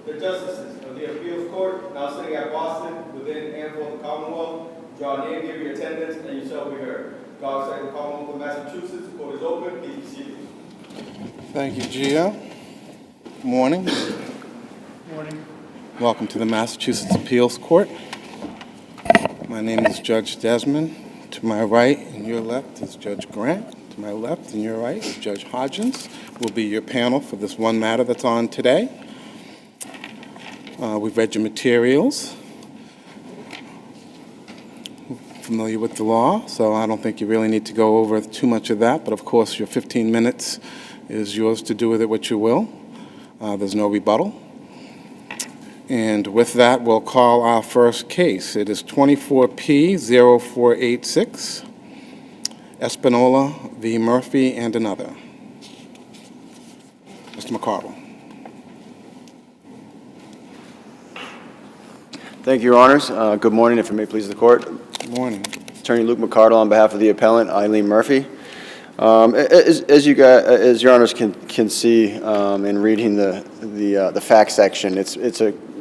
The justices of the appeals court, now sitting at Boston, within and for the Commonwealth, draw near, give your attendance, and you shall be heard. God save the Commonwealth of Massachusetts. The court is open. Please be seated. Thank you, Gio. Good morning. Morning. Welcome to the Massachusetts Appeals Court. My name is Judge Desmond. To my right and your left is Judge Grant. To my left and your right is Judge Hodgens. Will be your panel for this one matter that's on today. We've read your materials. Familiar with the law, so I don't think you really need to go over too much of that. But of course, your 15 minutes is yours to do with it what you will. There's no rebuttal. And with that, we'll call our first case. It is 24P0486, ESPINOLA v. Murphy and another. Mr. McCardle. Thank you, Your Honors. Good morning, if it may please the Court. Good morning. Attorney Luke McCardle on behalf of the appellant, Eileen Murphy. As Your Honors can see in reading the facts section, it's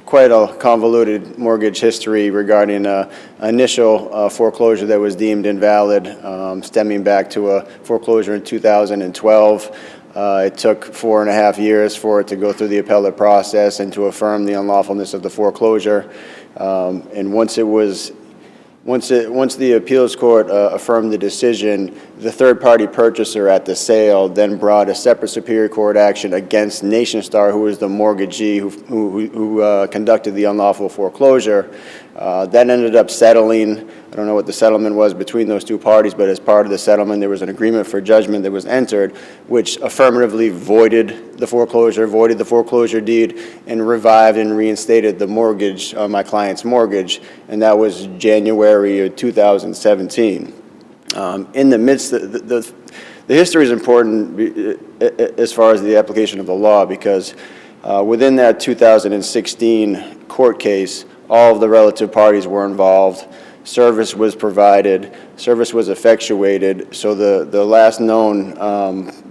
quite a convoluted mortgage history regarding initial foreclosure that was deemed invalid, stemming back to a foreclosure in 2012. It took 4.5 years for it to go through the appellate process and to affirm the unlawfulness of the foreclosure. And once the appeals court affirmed the decision, the third-party purchaser at the sale then brought a separate superior court action against NationStar, who was the mortgagee who conducted the unlawful foreclosure. That ended up settling. I don't know what the settlement was between those two parties, but as part of the settlement, there was an agreement for judgment that was entered, which affirmatively voided the foreclosure deed, and revived and reinstated the mortgage, my client's mortgage, and that was January of 2017. In the midst of the history is important as far as the application of the law, because within that 2016 court case, all of the relative parties were involved. Service was provided, service was effectuated, so the last known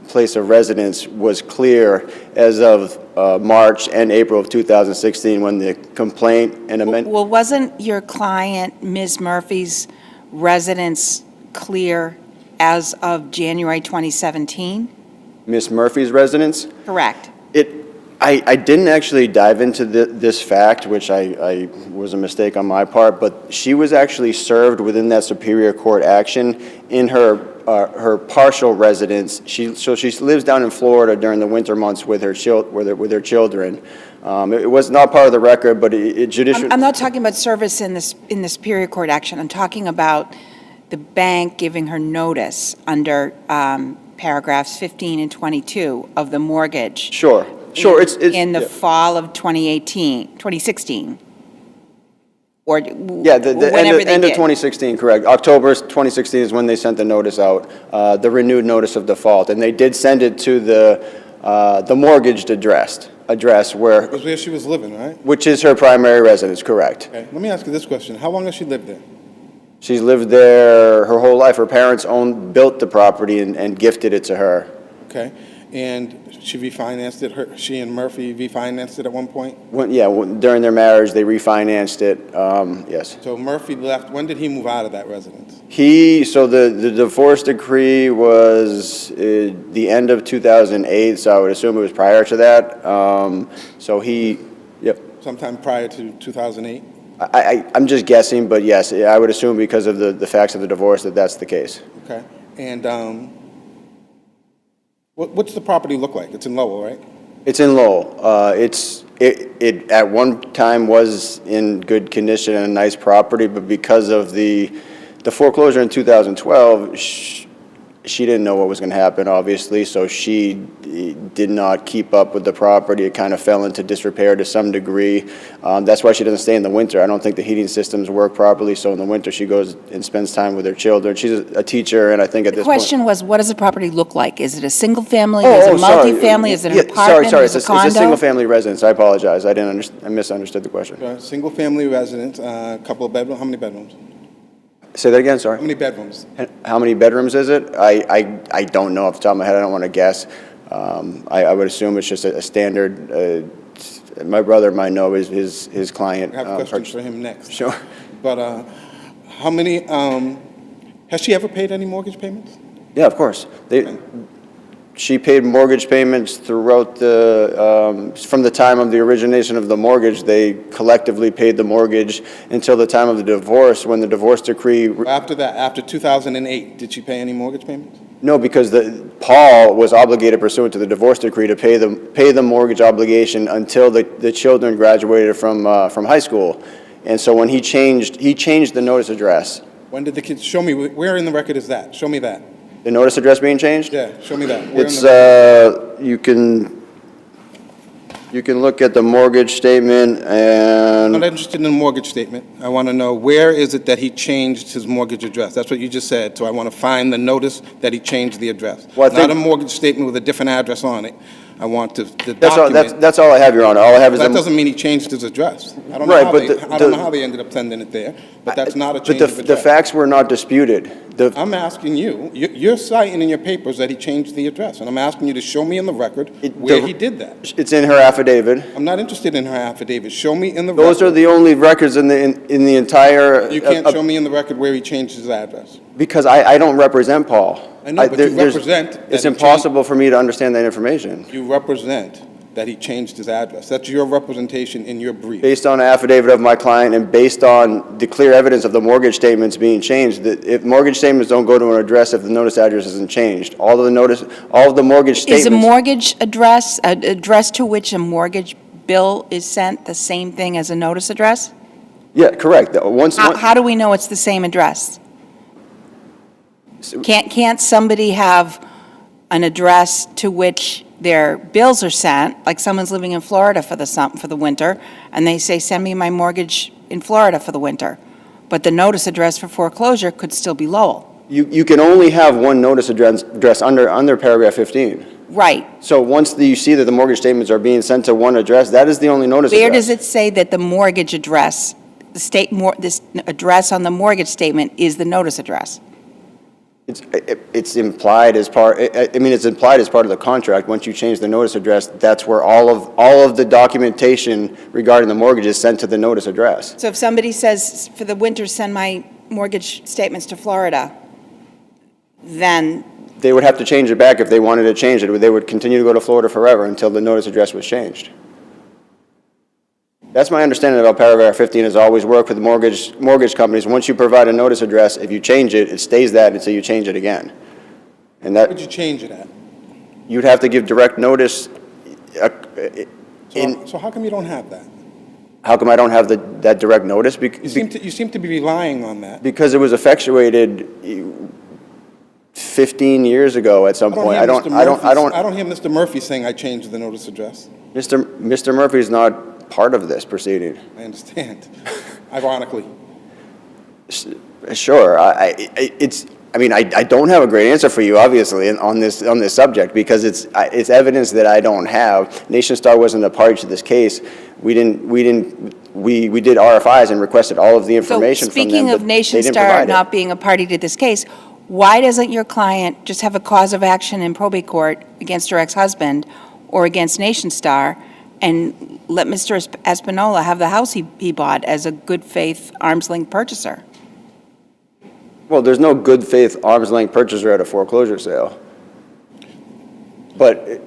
place of residence was clear as of March and April of 2016, when the complaint and amendment. Well, wasn't your client, Ms. Murphy's residence clear as of January 2017? Ms. Murphy's residence? Correct. I didn't actually dive into this fact, which I was a mistake on my part, but she was actually served within that superior court action in her partial residence. So she lives down in Florida during the winter months with her children. It was not part of the record, but judicial. I'm not talking about service in the superior court action. I'm talking about the bank giving her notice under paragraphs 15 and 22 of the mortgage. Sure. It's in the fall of 2016. Or yeah, the end of 2016, correct. October 2016 is when they sent the notice out, the renewed notice of default, and they did send it to the mortgaged address where. It was where she was living, right? Which is her primary residence, correct. Okay. Let me ask you this question. How long has she lived there? She's lived there her whole life. Her parents built the property and gifted it to her. Okay. And she refinanced it. She and Murphy refinanced it at one point? During their marriage, they refinanced it, yes. So Murphy left. When did he move out of that residence? So the divorce decree was the end of 2008, so I would assume it was prior to that. Sometime prior to 2008? I'm just guessing, but yes, I would assume because of the facts of the divorce that's the case. Okay. And what's the property look like? It's in Lowell, right? It's in Lowell. It at one time was in good condition and a nice property, but because of the foreclosure in 2012, she didn't know what was going to happen, obviously, so she did not keep up with the property. It kind of fell into disrepair to some degree. That's why she doesn't stay in the winter. I don't think the heating systems work properly, so in the winter she goes and spends time with her children. She's a teacher, and I think at this point. The question was, what does the property look like? Is it a single family? Is it a multifamily? Is it an apartment? Sorry, Is it it's a condo? a single family residence. I apologize. I misunderstood the question. Single family residence, a couple of bedrooms. How many bedrooms? Say that again, sorry. How many bedrooms? How many bedrooms is it? I don't know off the top of my head. I don't want to guess. I would assume it's just a standard My brother might know his client. I have questions purchased. for him next. Sure. But how many, has she ever paid any mortgage payments? Yeah, of course. She paid mortgage payments throughout from the time of the origination of the mortgage. They collectively paid the mortgage until the time of the divorce, when the divorce decree. After that, after 2008, did she pay any mortgage payments? No, because Paul was obligated pursuant to the divorce decree to pay the mortgage obligation until the children graduated from high school. And so when he changed the notice address. When did the kids, show me, where in the record is that? Show me that. The notice address being changed? Yeah, show me that. Where in It's, the- you can look at the mortgage statement I'm not and, interested in the mortgage statement. I want to know, where is it that he changed his mortgage address? That's what you just said, so I want to find the notice that he changed the address. Well, I Not think- a mortgage statement with a different address on it. I want the that's document. that's all I have, Your Honor. All I have is. That doesn't mean he changed his address. I don't know Right, how but they, I don't know how they ended up sending it there, but that's not a But change of the address. facts were not disputed. I'm asking you, you're citing in your papers that he changed the address, and I'm asking you to show me in the record where he did that. It's in her affidavit. I'm not interested in her affidavit. Show me in the Those are record. the only records in the entire. You can't show me in the record where he changed his address. Because I don't represent Paul. I know, but you there's- represent that It's he impossible for me to understand that information. You represent that he changed his address. That's your representation in your brief. Based on an affidavit of my client and based on the clear evidence of the mortgage statements being changed, that if mortgage statements don't go to an address if the notice address isn't changed, all of the mortgage statements. Is a mortgage address to which a mortgage bill is sent the same thing as a notice address? Yeah, correct. How do we know it's the same address? Can't somebody have an address to which their bills are sent, like someone's living in Florida for the winter, and they say, send me my mortgage in Florida for the winter, but the notice address for foreclosure could still be Lowell? You can only have one notice address under paragraph 15. Right. So once you see that the mortgage statements are being sent to one address, that is the only notice address. Where does it say that the mortgage address, this address on the mortgage statement is the notice address? It's implied as part, it's implied as part of the contract. Once you change the notice address, that's where all of the documentation regarding the mortgage is sent to the notice address. So if somebody says, for the winter, send my mortgage statements to Florida, then, They would have to change it back if they wanted to change it. They would continue to go to Florida forever until the notice address was changed. That's my understanding about paragraph 15 has always worked with mortgage companies. Once you provide a notice address, if you change it, it stays that until you change it again. And Where would that, you change it at? you'd have to give direct notice. So how come you don't have that? How come I don't have that direct notice? You seem to be relying on that. Because it was effectuated 15 years ago at some point. I don't hear Mr. Murphy saying I changed the notice address. Mr. Murphy's not part of this proceeding. I understand, ironically. Sure, I don't have a great answer for you, obviously, on this subject, because it's evidence that I don't have. Nation Star wasn't a party to this case. We did RFIs and requested all of the information so from them. speaking of but Nation they didn't Star provide it. not being a party to this case, why doesn't your client just have a cause of action in probate court against her ex-husband or against Nation Star and let Mr. Espinola have the house he bought as a good faith arm's-length purchaser? Well, there's no good faith arm's length purchaser at a foreclosure sale. But,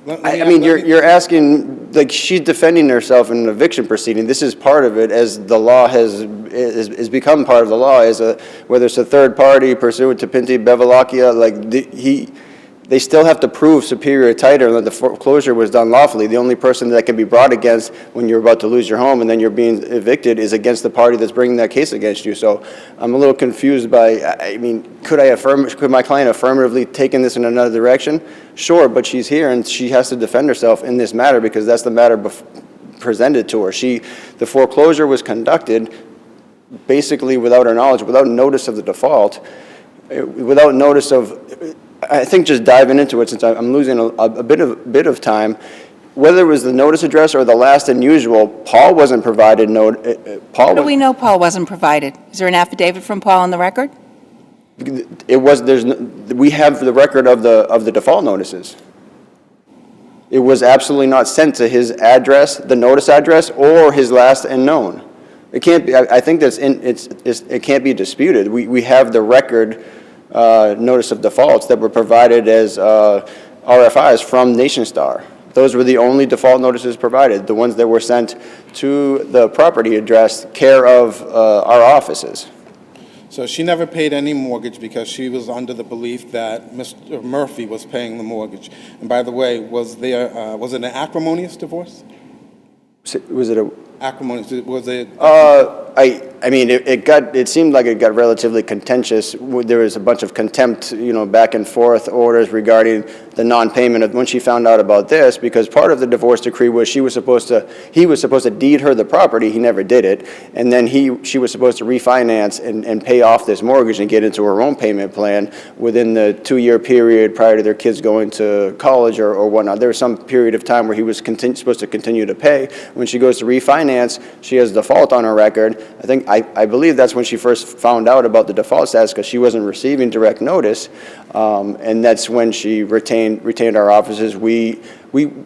you're asking, like, she's defending herself in an eviction proceeding. This is part of it, as the law has become part of the law, whether it's a third party pursuant to Pinti Bevilacqua, like, they still have to prove superior title that the foreclosure was done lawfully. The only person that can be brought against when you're about to lose your home and then you're being evicted is against the party that's bringing that case against you. So I'm a little confused by, could my client affirmatively taken this in another direction? Sure, but she's here and she has to defend herself in this matter because that's the matter presented to her. The foreclosure was conducted basically without her knowledge, without notice of the default, without notice of, I think just diving into it, since I'm losing a bit of time, whether it was the notice address or the last and usual, Paul wasn't provided. How do we know Paul wasn't provided? Is there an affidavit from Paul on the record? We have the record of the default notices. It was absolutely not sent to his address, the notice address, or his last and known. It can't be, I think it can't be disputed. We have the record notice of defaults that were provided as RFIs from NationStar. Those were the only default notices provided, the ones that were sent to the property address, care of our offices. So she never paid any mortgage because she was under the belief that Mr. Murphy was paying the mortgage. And by the way, was it an acrimonious divorce? Was it a... Acrimonious, was it? I mean, it seemed like it got relatively contentious. There was a bunch of contempt, back and forth orders regarding the non-payment of when she found out about this, because part of the divorce decree was he was supposed to deed her the property. He never did it, and then she was supposed to refinance and pay off this mortgage and get into her own payment plan within the 2-year period prior to their kids going to college or whatnot. There was some period of time where he was supposed to continue to pay. When she goes to refinance, she has default on her record. I believe that's when she first found out about the default status, because she wasn't receiving direct notice, and that's when she retained our offices.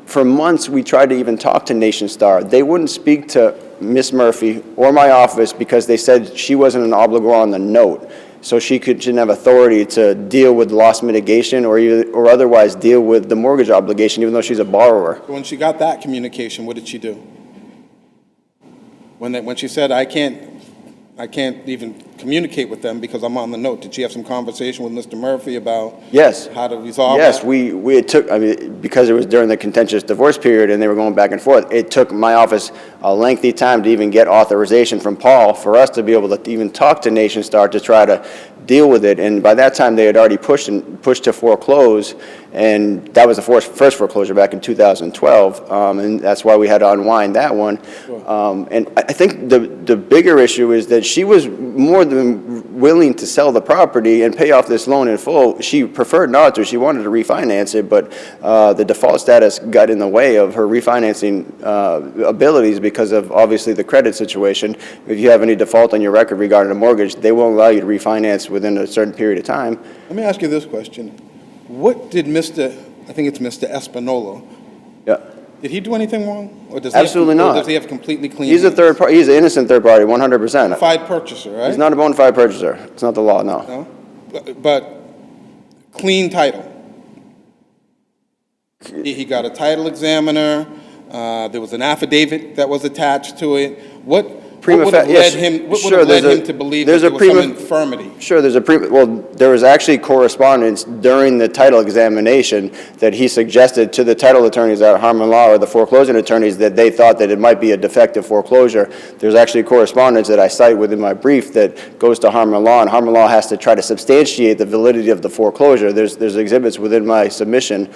For months, we tried to even talk to NationStar. They wouldn't speak to Miss Murphy or my office because they said she wasn't an obligor on the note, so she didn't have authority to deal with loss mitigation or otherwise deal with the mortgage obligation, even though she's a borrower. When she got that communication, what did she do? When she said, I can't even communicate with them because I'm on the note, did she have some conversation with Mr. Murphy about how to resolve that? Yes, because it was during the contentious divorce period and they were going back and forth, it took my office a lengthy time to even get authorization from Paul for us to be able to even talk to NationStar to try to deal with it. And by that time, they had already pushed to foreclose, and that was the first foreclosure back in 2012, and that's why we had to unwind that one. Sure. And I think the bigger issue is that she was more than willing to sell the property and pay off this loan in full. She preferred not to. She wanted to refinance it, but the default status got in the way of her refinancing abilities because of, obviously, the credit situation. If you have any default on your record regarding a mortgage, they won't allow you to refinance within a certain period of time. Let me ask you this question. What did I think it's Mr. ESPINOLA, yeah. Did he do anything wrong? Or Absolutely not. Or does he have completely clean He's a hands? he's an innocent third party, 100%. Bona fide purchaser, right? He's not a bona fide purchaser. It's not the law, no. No? But clean title. He got a title examiner. There was an affidavit that was attached to it. What would have led him to believe that there was some infirmity? Sure, there was actually correspondence during the title examination that he suggested to the title attorneys at Harmon Law, or the foreclosing attorneys, that they thought that it might be a defective foreclosure. There's actually correspondence that I cite within my brief that goes to Harmon Law, and Harmon Law has to try to substantiate the validity of the foreclosure. There's exhibits within my submission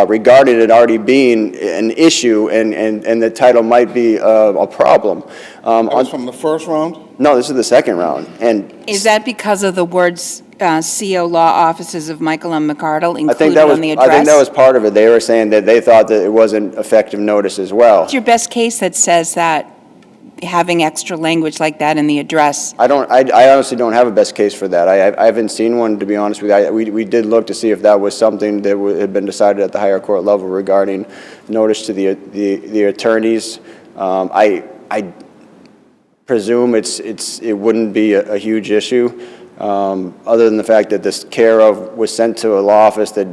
regarding it already being an issue, and the title might be a problem. That was from the first round? No, this is the second round. And Is that because of the words CO Law Offices of Michael M. McArdle included on the address? I think that was part of it. They were saying that they thought that it wasn't effective notice as well. What's your best case that says that having extra language like that in the address? I honestly don't have a best case for that. I haven't seen one, to be honest with you. We did look to see if that was something that had been decided at the higher court level regarding notice to the attorneys. I presume it wouldn't be a huge issue, other than the fact that this care of was sent to a law office that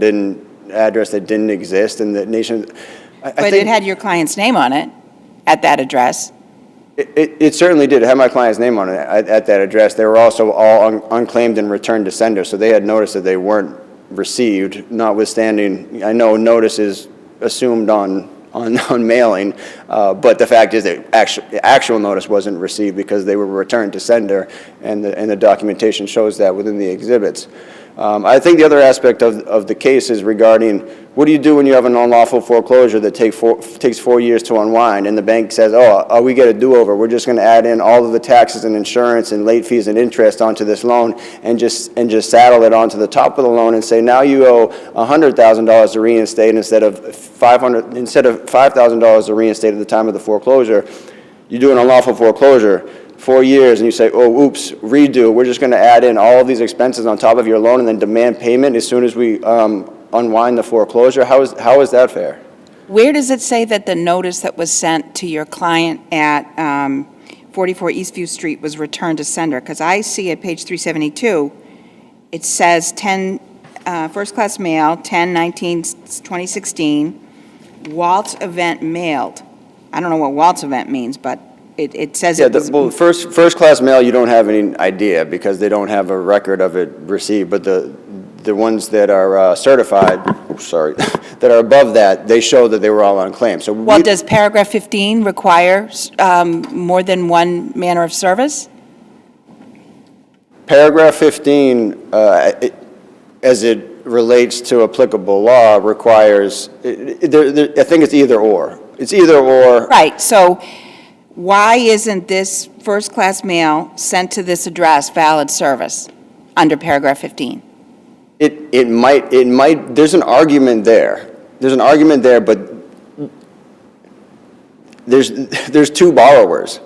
address that didn't exist, and the nation. But it had your client's name on it at that address. It certainly did. It had my client's name on it at that address. They were also all unclaimed and returned to sender, so they had noticed that they weren't received, notwithstanding, I know notice is assumed on mailing, but the fact is that actual notice wasn't received because they were returned to sender, and the documentation shows that within the exhibits. I think the other aspect of the case is regarding what do you do when you have an unlawful foreclosure that takes 4 years to unwind, and the bank says, oh, we get a do-over. We're just going to add in all of the taxes and insurance and late fees and interest onto this loan and just saddle it onto the top of the loan and say, now you owe $100,000 to reinstate instead of $5,000 to reinstate at the time of the foreclosure. You do an unlawful foreclosure. 4 years, and you say, oh, oops, redo. We're just going to add in all of these expenses on top of your loan and then demand payment as soon as we unwind the foreclosure. How is that fair? Where does it say that the notice that was sent to your client at 44 Eastview Street was returned to sender? Because I see at page 372, it says 10, first-class mail, 10/19/2016, Waltz event mailed. I don't know what Waltz event means, but it says it was... well, first-class mail, you don't have any idea because they don't have a record of it received, but the ones that are certified, that are above that, they show that they were all on claim. So Well, does paragraph 15 require more than one manner of service? Paragraph 15, as it relates to applicable law, requires, I think it's either or. It's either or. Right, so why isn't this first-class mail sent to this address valid service under paragraph 15? It might, there's an argument there. There's an argument there, but there's two borrowers.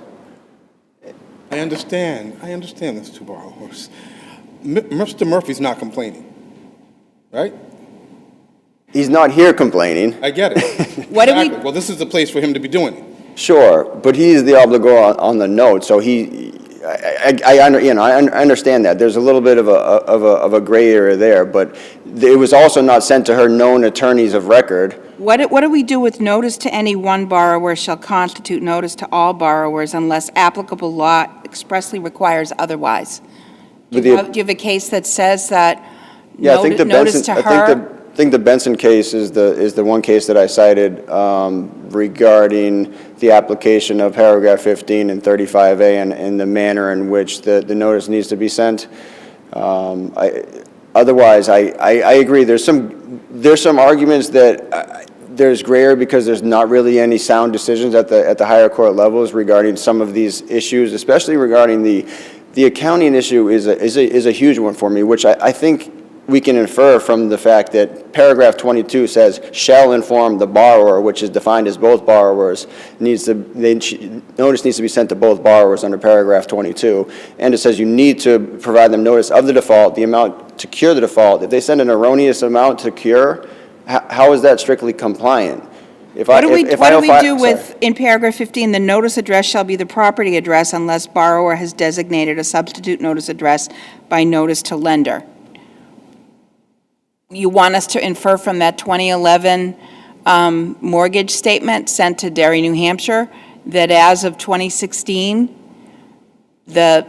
I understand there's two borrowers. Mr. Murphy's not complaining, right? He's not here complaining. I get it. What do we- Exactly. Well, this is the place for him to be doing it. Sure, but he's the obligor on the note, so I understand that. There's a little bit of a gray area there, but it was also not sent to her known attorneys of record. What do we do with notice to any one borrower shall constitute notice to all borrowers unless applicable law expressly requires otherwise? Do you have a case that says that Yeah, I think the notice Benson, to her? I think the Benson case is the one case that I cited regarding the application of paragraph 15 and 35A and the manner in which the notice needs to be sent. Otherwise, I agree. There's some arguments that there's gray area because there's not really any sound decisions at the higher court levels regarding some of these issues, especially regarding the accounting issue is a huge one for me, which I think we can infer from the fact that paragraph 22 says shall inform the borrower, which is defined as both borrowers, notice needs to be sent to both borrowers under paragraph 22, and it says you need to provide them notice of the default, the amount to cure the default. If they send an erroneous amount to cure, how is that strictly compliant? What do we do with, in paragraph 15, the notice address shall be the property address unless borrower has designated a substitute notice address by notice to lender? You want us to infer from that 2011 mortgage statement sent to Derry, New Hampshire, that as of 2016, the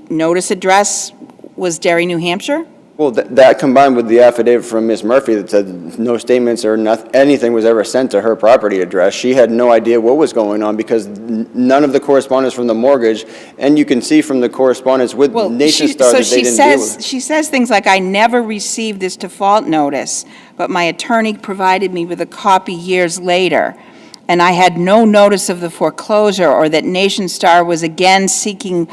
notice address was Derry, New Hampshire? Well, that combined with the affidavit from Ms. Murphy that said no statements or anything was ever sent to her property address. She had no idea what was going on because none of the correspondence from the mortgage, and you can see from the correspondence with Nation Star that they didn't deal with. She says things like, I never received this default notice, but my attorney provided me with a copy years later, and I had no notice of the foreclosure or that Nation Star was again seeking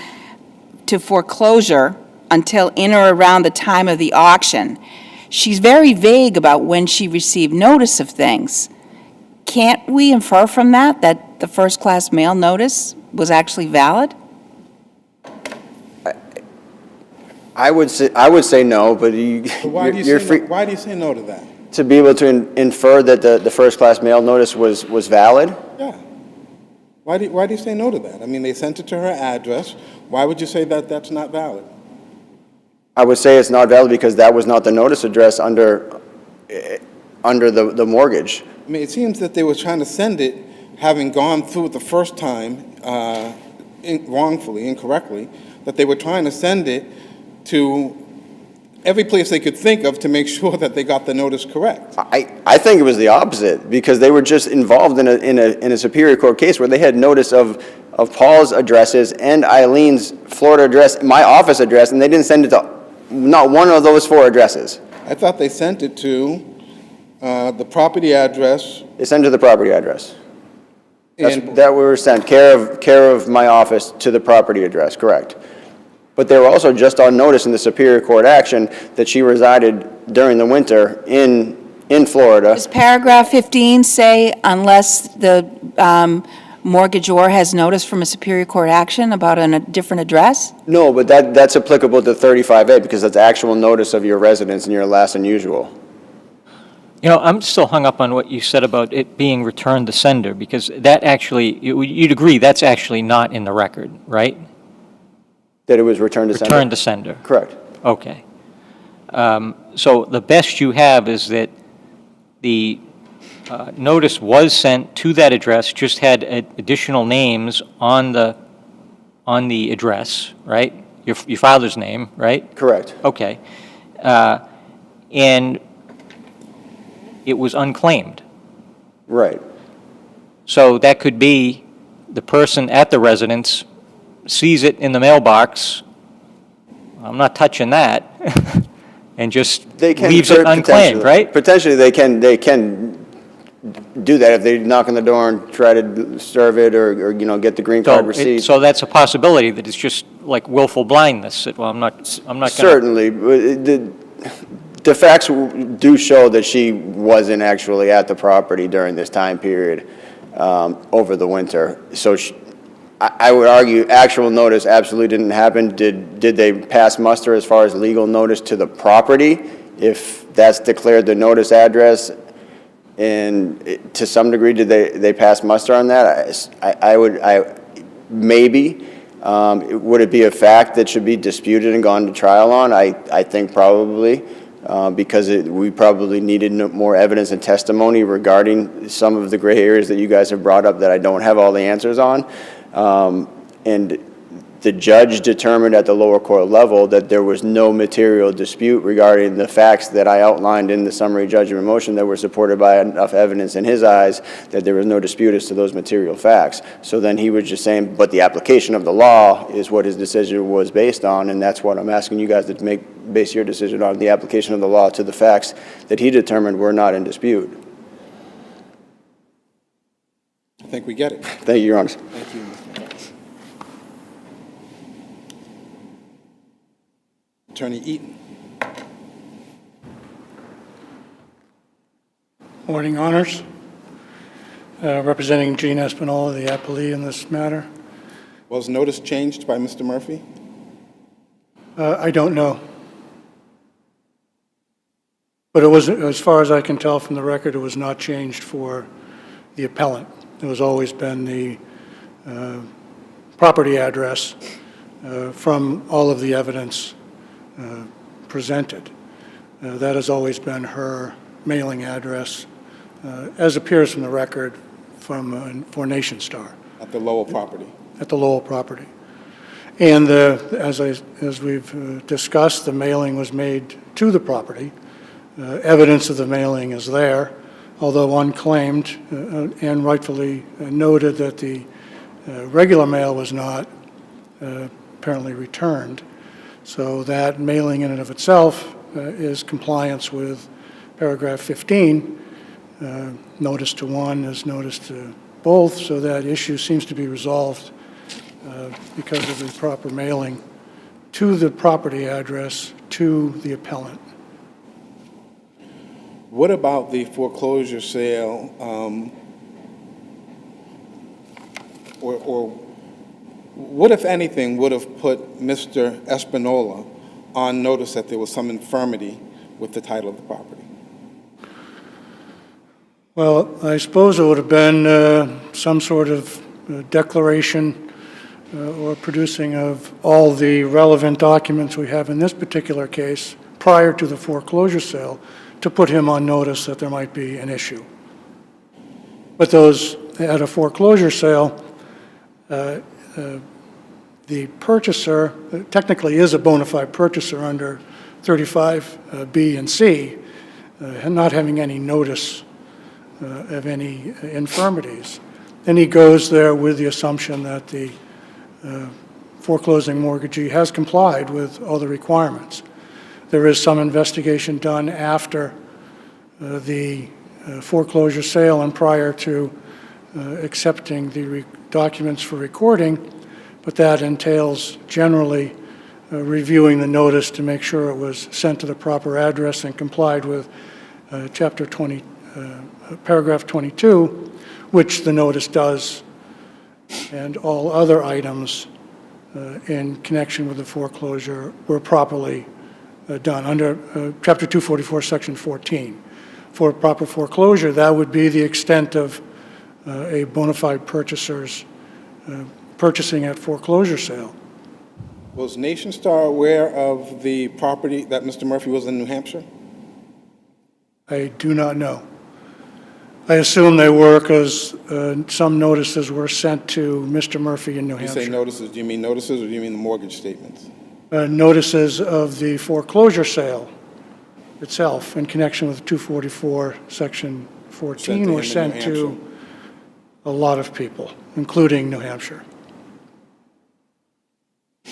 to foreclosure until in or around the time of the auction. She's very vague about when she received notice of things. Can't we infer from that the first-class mail notice was actually valid? I would say no, but Why do you say no to that? To be able to infer that the first-class mail notice was valid? Yeah. Why do you say no to that? I mean, they sent it to her address. Why would you say that that's not valid? I would say it's not valid because that was not the notice address under the mortgage. I mean, it seems that they were trying to send it, having gone through it the first time wrongfully, incorrectly, that they were trying to send it to every place they could think of to make sure that they got the notice correct. I think it was the opposite because they were just involved in a Superior Court case where they had notice of Paul's addresses and Eileen's Florida address, my office address, and they didn't send it to not one of those four addresses. I thought they sent it to the property address. They sent it to the property address. And That were sent, care of my office to the property address, correct. But they were also just on notice in the Superior Court action that she resided during the winter in Florida. Does paragraph 15 say unless the mortgagor has notice from a Superior Court action about a different address? No, but that's applicable to 35A because that's actual notice of your residence and your last unusual. You know, I'm still hung up on what you said about it being returned to sender, because that actually, you'd agree, that's actually not in the record, right? That it was returned to sender? Returned to sender. Correct. Okay. So the best you have is that the notice was sent to that address, just had additional names on the address, right? Your father's name, right? Correct. Okay. And it was unclaimed. Right. So that could be the person at the residence sees it in the mailbox, I'm not touching that, and just leaves it unclaimed, right? Potentially, they can do that if they knock on the door and try to serve it or get the green card receipt. So that's a possibility, that it's just like willful blindness. Well, I'm not going to. Certainly. The facts do show that she wasn't actually at the property during this time period over the winter. So I would argue actual notice absolutely didn't happen. Did they pass muster as far as legal notice to the property? If that's declared the notice address, and to some degree, did they pass muster on that? Maybe. Would it be a fact that should be disputed and gone to trial on? I think probably. Because we probably needed more evidence and testimony regarding some of the gray areas that you guys have brought up that I don't have all the answers on. And the judge determined at the lower court level that there was no material dispute regarding the facts that I outlined in the summary judgment motion that were supported by enough evidence in his eyes that there was no dispute as to those material facts. So then he was just saying, but the application of the law is what his decision was based on, and that's what I'm asking you guys to base your decision on, the application of the law to the facts that he determined were not in dispute. I think we get it. Thank you, Your Honor. Thank you, Mr. Attorney Eaton. Morning, Honors. Representing Gene Espinola, the appellee in this matter. Was notice changed by Mr. Murphy? I don't know. But it was, as far as I can tell from the record, it was not changed for the appellant. It has always been the property address from all of the evidence presented. That has always been her mailing address, as appears from the record for Nation Star. At the Lowell property? At the Lowell property. And as we've discussed, the mailing was made to the property. Evidence of the mailing is there, although unclaimed, and rightfully noted that the regular mail was not apparently returned. So that mailing in and of itself is compliance with paragraph 15. Notice to one is notice to both, so that issue seems to be resolved because of the proper mailing to the property address to the appellant. What about the foreclosure sale, or what, if anything, would have put Mr. Espinola on notice that there was some infirmity with the title of the property? Well, I suppose it would have been some sort of declaration or producing of all the relevant documents we have in this particular case prior to the foreclosure sale to put him on notice that there might be an issue. But those at a foreclosure sale, the purchaser technically is a bona fide purchaser under 35B and C, not having any notice of any infirmities. And he goes there with the assumption that the foreclosing mortgagee has complied with all the requirements. There is some investigation done after the foreclosure sale and prior to accepting the documents for recording, but that entails generally reviewing the notice to make sure it was sent to the proper address and complied with Chapter 20, Paragraph 22, which the notice does, and all other items in connection with the foreclosure were properly done under Chapter 244, Section 14. for proper foreclosure, that would be the extent of a bona fide purchaser's purchasing at foreclosure sale. Was Nation Star aware of the property that Mr. Murphy was in New Hampshire? I do not know. I assume they were because some notices were sent to Mr. Murphy in New You Hampshire. say notices, do you mean notices or do you mean the mortgage statements? Notices of the foreclosure sale itself in connection with 244, Section 14, were Sent to him in sent New Hampshire. to a lot of people, including New Hampshire.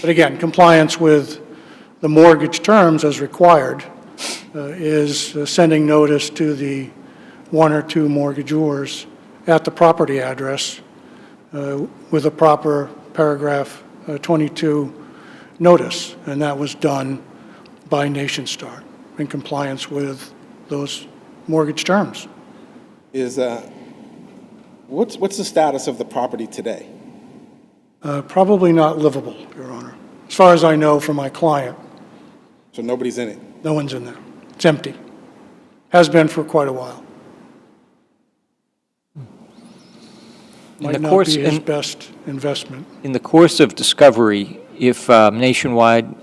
But again, compliance with the mortgage terms as required is sending notice to the one or two mortgagors at the property address with a proper paragraph 22 notice, and that was done by Nation Star in compliance with those mortgage terms. What's the status of the property today? Probably not livable, Your Honor. As far as I know from my client, So nobody's in it? no one's in there. It's empty. Has been for quite a while. Might not be his best investment. In the course of discovery, if Nationwide,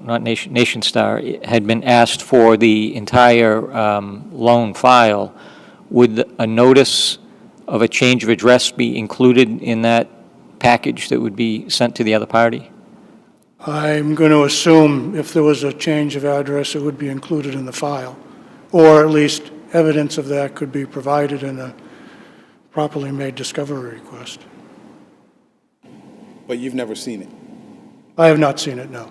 not Nation Star, had been asked for the entire loan file, would a notice of a change of address be included in that package that would be sent to the other party? I'm going to assume if there was a change of address, it would be included in the file, or at least evidence of that could be provided in a properly made discovery request. But you've never seen it? I have not seen it, no.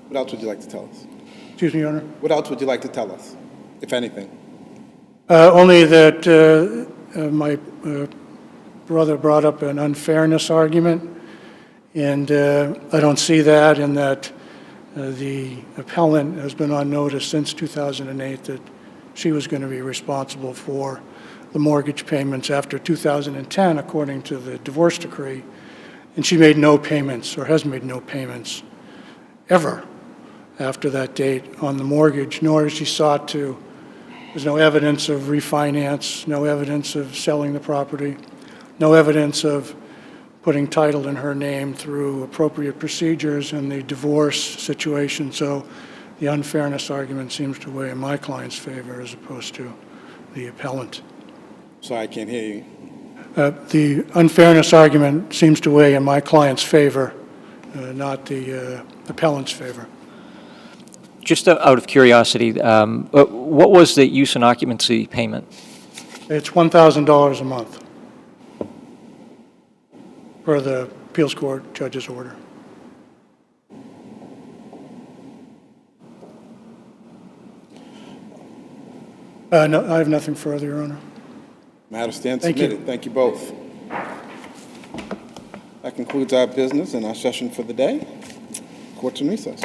What else would you like to tell us? Excuse me, Your Honor? What else would you like to tell us, if anything? Only that my brother brought up an unfairness argument, and I don't see that in that the appellant has been on notice since 2008 that she was going to be responsible for the mortgage payments after 2010, according to the divorce decree, and she made no payments or has made no payments ever after that date on the mortgage, nor has she sought to. There's no evidence of refinance, no evidence of selling the property, no evidence of putting title in her name through appropriate procedures in the divorce situation. So the unfairness argument seems to weigh in my client's favor as opposed to the appellant. Sorry, I can't hear you. The unfairness argument seems to weigh in my client's favor, not the appellant's favor. Just out of curiosity, what was the use and occupancy payment? It's $1,000 a month per the appeals court judge's order. No, I have nothing further, Your Honor. Matter stands Thank you. submitted. Thank you both. That concludes our business and our session for the day. Court's in recess.